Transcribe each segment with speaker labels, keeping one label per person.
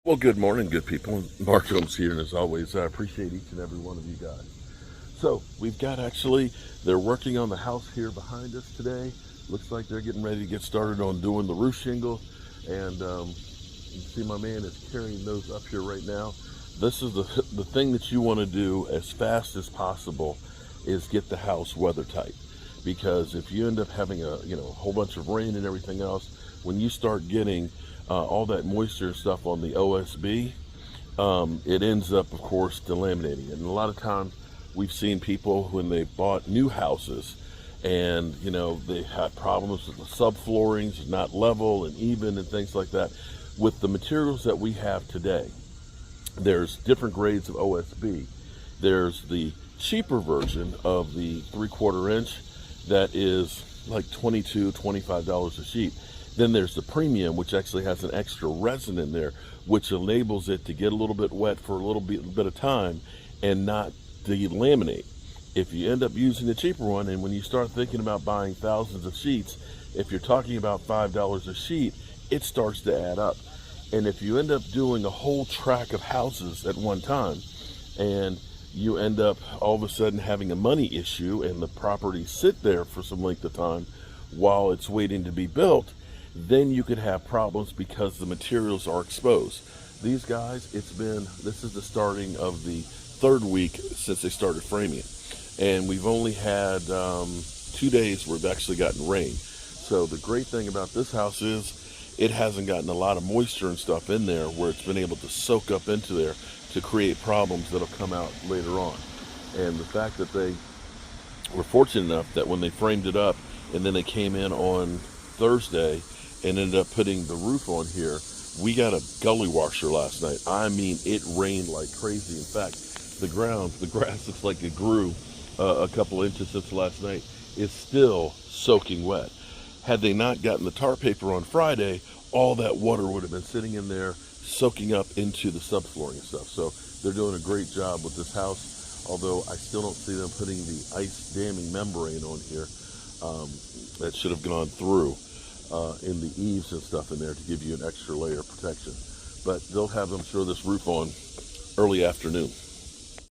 Speaker 1: Well, good morning, good people. Mark Holmes here, and as always, I appreciate each and every one of you guys. So, we've got they're working on the house here behind us today. Looks like they're getting ready to get started on doing the roof shingle. And you can see my man is carrying those up here right now. This is the thing that you want to do as fast as possible is get the house weather tight. Because if you end up having a whole bunch of rain and everything else, when you start getting all that moisture and stuff on the OSB, it ends up, of course, delaminating. And a lot of times we've seen people when they bought new houses and, they had problems with the subfloorings, not level and even and things like that. With the materials that we have today, there's different grades of OSB. There's the cheaper version of the 3/4 inch that is like $22, $25 a sheet. Then there's the premium, which actually has an extra resin in there, which enables it to get a little bit wet for a little bit of time and not delaminate. If you end up using the cheaper one, and when you start thinking about buying thousands of sheets, if you're talking about $5 a sheet, it starts to add up. And if you end up doing a whole track of houses at one time, and you end up all of a sudden having a money issue and the property sit there for some length of time while it's waiting to be built, then you could have problems because the materials are exposed. These guys, this is the starting of the third week since they started framing it. And we've only had 2 days where we've actually gotten rain. So the great thing about this house is it hasn't gotten a lot of moisture and stuff in there where it's been able to soak up into there to create problems that'll come out later on. And the fact that they were fortunate enough that when they framed it up and then they came in on Thursday and ended up putting the roof on here, we got a gully washer last night. I mean, it rained like crazy. In fact, the grass looks like it grew a couple inches since last night. It's still soaking wet. Had they not gotten the tar paper on Friday, all that water would have been sitting in there, soaking up into the subflooring and stuff. So they're doing a great job with this house, although I still don't see them putting the ice damming membrane on here that should have gone through in the eaves and stuff in there to give you an extra layer of protection. But they'll have, I'm sure, this roof on early afternoon.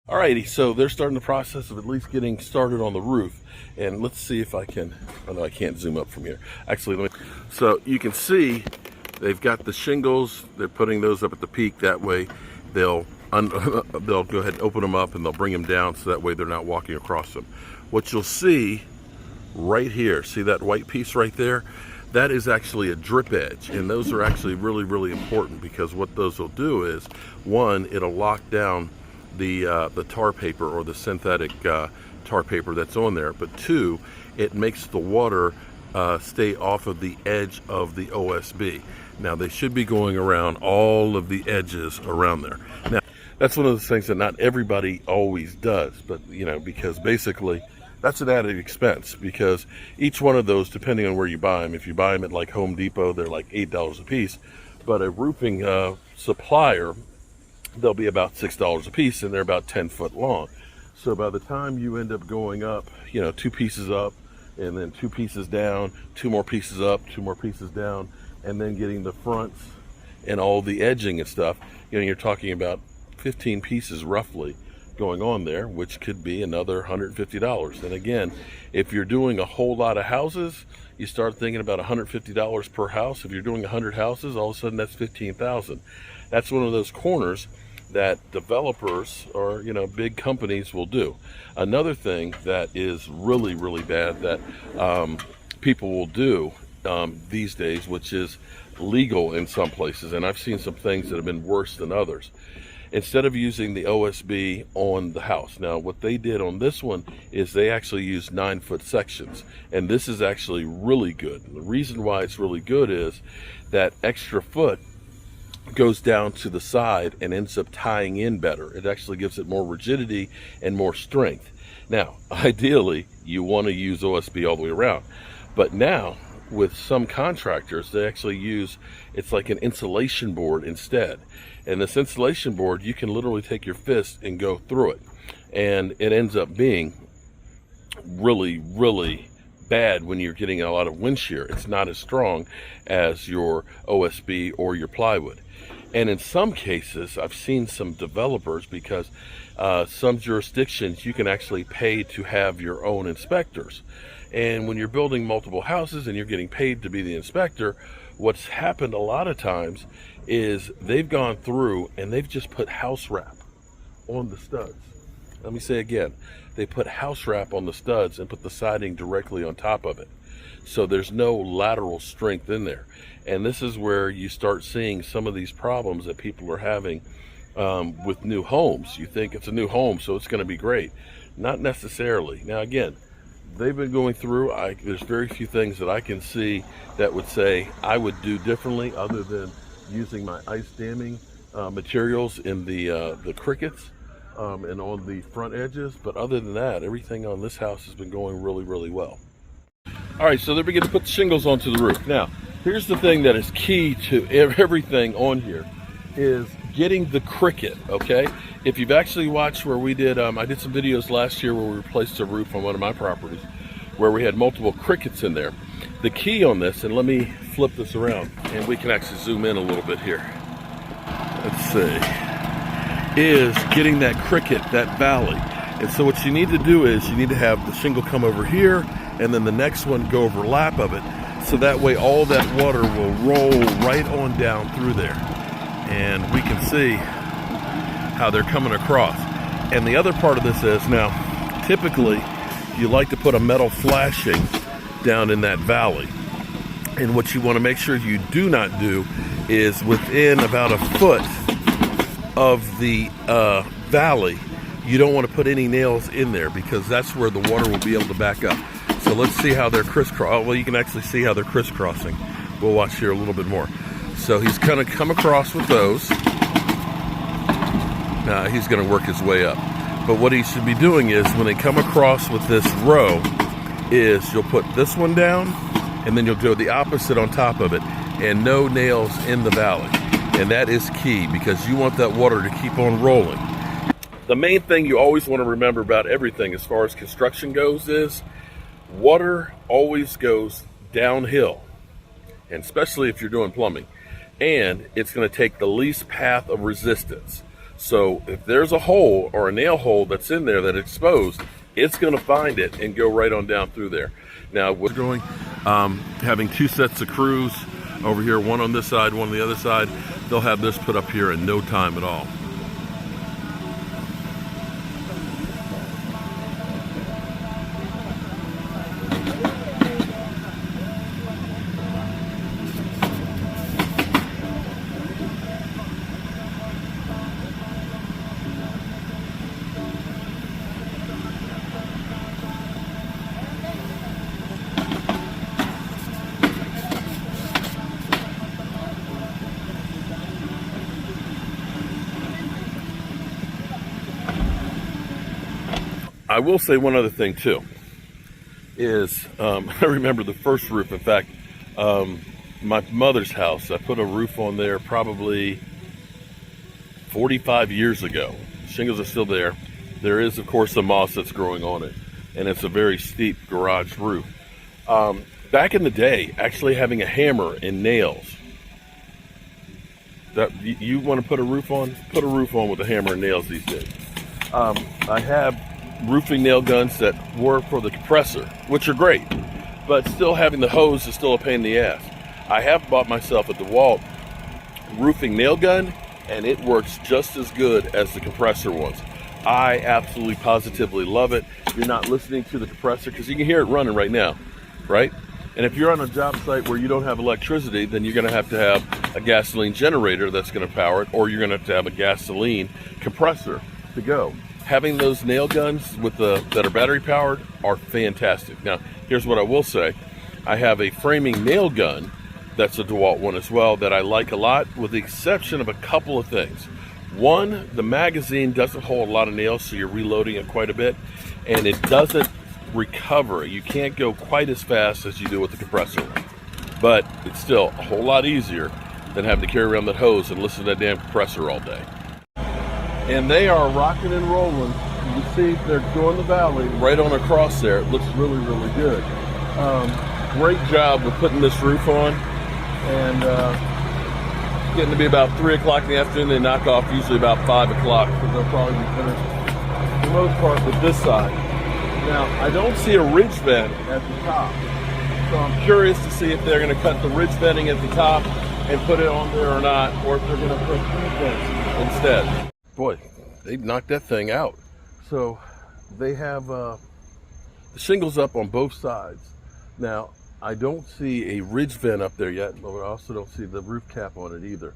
Speaker 1: Alrighty, so they're starting the process of at least getting started on the roof. And let's see if I can, oh no, I can't zoom up from here. Actually, so you can see they've got the shingles, they're putting those up at the peak. That way they'll go ahead and open them up and they'll bring them down so that way they're not walking across them. What you'll see right here, see that white piece right there? That is actually a drip edge, and those are actually really, really important because what those will do is, one, it'll lock down the tar paper or the synthetic tar paper that's on there, but two, it makes the water stay off of the edge of the OSB. Now, they should be going around all of the edges around there. Now, that's one of those things that not everybody always does, but because basically that's an added expense because each one of those, depending on where you buy them, if you buy them at like Home Depot, they're like $8 a piece, but a roofing supplier, they'll be about $6 a piece and they're about 10 foot long. So by the time you end up going up, 2 pieces up and then 2 pieces down, 2 more pieces up, 2 more pieces down, and then getting the fronts and all the edging and stuff, you're talking about 15 pieces roughly going on there, which could be another $150. And again, if you're doing a whole lot of houses, you start thinking about $150 per house. If you're doing 100 houses, all of a sudden that's $15,000. That's one of those corners that developers or big companies will do. Another thing that is really, really bad that people will do these days, which is legal in some places, and I've seen some things that have been worse than others. Instead of using the OSB on the house. Now, what they did on this one is they actually used 9-foot sections. And this is actually really good. The reason why it's really good is that extra foot goes down to the side and ends up tying in better. It actually gives it more rigidity and more strength. Now, ideally, you want to use OSB all the way around. But now, with some contractors, they actually use, it's like an insulation board instead. And this insulation board, you can literally take your fist and go through it. And it ends up being really, really bad when you're getting a lot of wind shear. It's not as strong as your OSB or your plywood. And in some cases, I've seen some developers, because some jurisdictions you can actually pay to have your own inspectors. And when you're building multiple houses and you're getting paid to be the inspector, what's happened a lot of times is they've gone through and they've just put house wrap on the studs. Let me say again, they put house wrap on the studs and put the siding directly on top of it. So there's no lateral strength in there. And this is where you start seeing some of these problems that people are having with new homes. You think it's a new home, so it's going to be great. Not necessarily. Now again, they've been going through, there's very few things that I can see that would say I would do differently, other than using my ice damming materials in the crickets and on the front edges. But other than that, everything on this house has been going really, really well. All right, so they're beginning to put the shingles onto the roof. Now, here's the thing that is key to everything on here is getting the cricket, okay? If you've actually watched where we did, I did some videos last year where we replaced a roof on one of my properties where we had multiple crickets in there. The key on this, and let me flip this around and we can actually zoom in a little bit here. Let's see, is getting that cricket, that valley. And so what you need to do is you need to have the shingle come over here and then the next one go over lap of it. So that way all that water will roll right on down through there. And we can see how they're coming across. And the other part of this is, now, typically you like to put a metal flashing down in that valley. And what you want to make sure you do not do is within about a foot of the valley, you don't want to put any nails in there, because that's where the water will be able to back up. So let's see how they're crisscrossing. Well, you can actually see how they're crisscrossing. We'll watch here a little bit more. So he's going to come across with those. Now he's going to work his way up. But what he should be doing is, when they come across with this row, is you'll put this one down, and then you'll go the opposite on top of it, and no nails in the valley. And that is key, because you want that water to keep on rolling. The main thing you always want to remember about everything as far as construction goes is water always goes downhill, and especially if you're doing plumbing. And it's going to take the least path of resistance. So if there's a hole or a nail hole that's in there that's exposed, it's going to find it and go right on down through there. Now we're going, having two sets of crews over here, one on this side, one on the other side. They'll have this put up here in no time at all. I will say one other thing too, is I remember the first roof. In fact, my mother's house, I put a roof on there probably 45 years ago. Shingles are still there. There is, of course, some moss that's growing on it, and it's a very steep garage roof. Back in the day, actually having a hammer and nails, that you want to put a roof on, put a roof on with a hammer and nails these days. I have roofing nail guns that work for the compressor, which are great, but still having the hose is still a pain in the ass. I have bought myself a DeWalt roofing nail gun, and it works just as good as the compressor ones. I absolutely positively love it. You're not listening to the compressor because you can hear it running right now, right? And if you're on a job site where you don't have electricity, then you're going to have a gasoline generator that's going to power it, or you're going to have a gasoline compressor to go. Having those nail guns with that are battery powered are fantastic. Now, here's what I will say. I have a framing nail gun that's a DeWalt one as well that I like a lot, with the exception of a couple of things. One, the magazine doesn't hold a lot of nails, so you're reloading it quite a bit, and it doesn't recover. You can't go quite as fast as you do with the compressor one, but it's still a whole lot easier than having to carry around that hose and listen to that damn compressor all day. And they are rocking and rolling. You see they're going the valley right on across there. It looks really, really good. Great job with putting this roof on. And getting to be about 3 o'clock in the afternoon. They knock off usually about 5 o'clock, because they'll probably be finished for the most part with this side. Now, I don't see a ridge vent at the top, so I'm curious to see if they're going to cut the ridge venting at the top and put it on there or not, or if they're going to put heat vents instead. Boy, they knocked that thing out. So they have the shingles up on both sides. Now, I don't see a ridge vent up there yet, but I also don't see the roof cap on it either.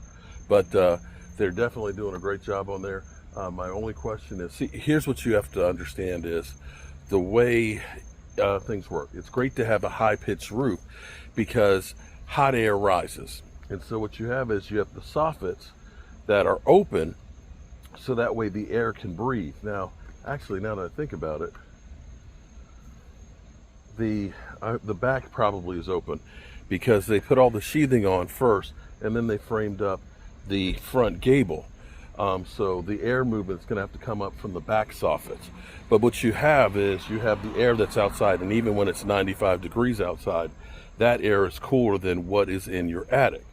Speaker 1: But they're definitely doing a great job on there. My only question is, see, here's what you have to understand is the way things work. It's great to have a high-pitched roof because hot air rises. And so what you have is you have the soffits that are open so that way the air can breathe. Now, actually, now that I think about it, the back probably is open because they put all the sheathing on first and then they framed up the front gable. So the air movement is going to have to come up from the back soffits. But what you have is you have the air that's outside, and even when it's 95 degrees outside, that air is cooler than what is in your attic.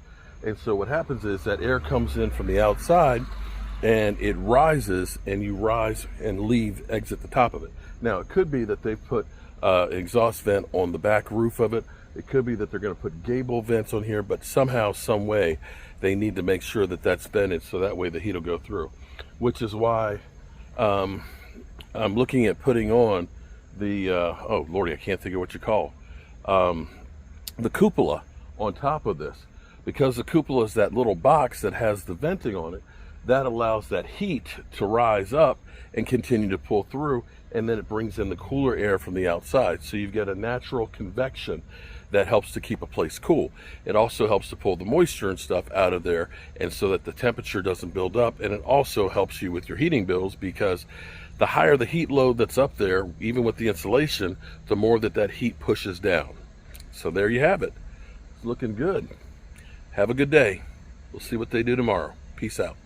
Speaker 1: And so what happens is that air comes in from the outside and it rises, and you rise and exit the top of it. Now, it could be that they've put exhaust vent on the back roof of it. It could be that they're going to put gable vents on here, but somehow, some way, they need to make sure that that's vented so that way the heat will go through. Which is why I'm looking at putting on the, oh lordy, I can't think of what you call, the cupola on top of this. Because the cupola is that little box that has the venting on it, that allows that heat to rise up and continue to pull through, and then it brings in the cooler air from the outside. So you've got a natural convection that helps to keep a place cool. It also helps to pull the moisture and stuff out of there, and so that the temperature doesn't build up. And it also helps you with your heating bills, because the higher the heat load that's up there, even with the insulation, the more that heat pushes down. So there you have it. It's looking good. Have a good day. We'll see what they do tomorrow. Peace out.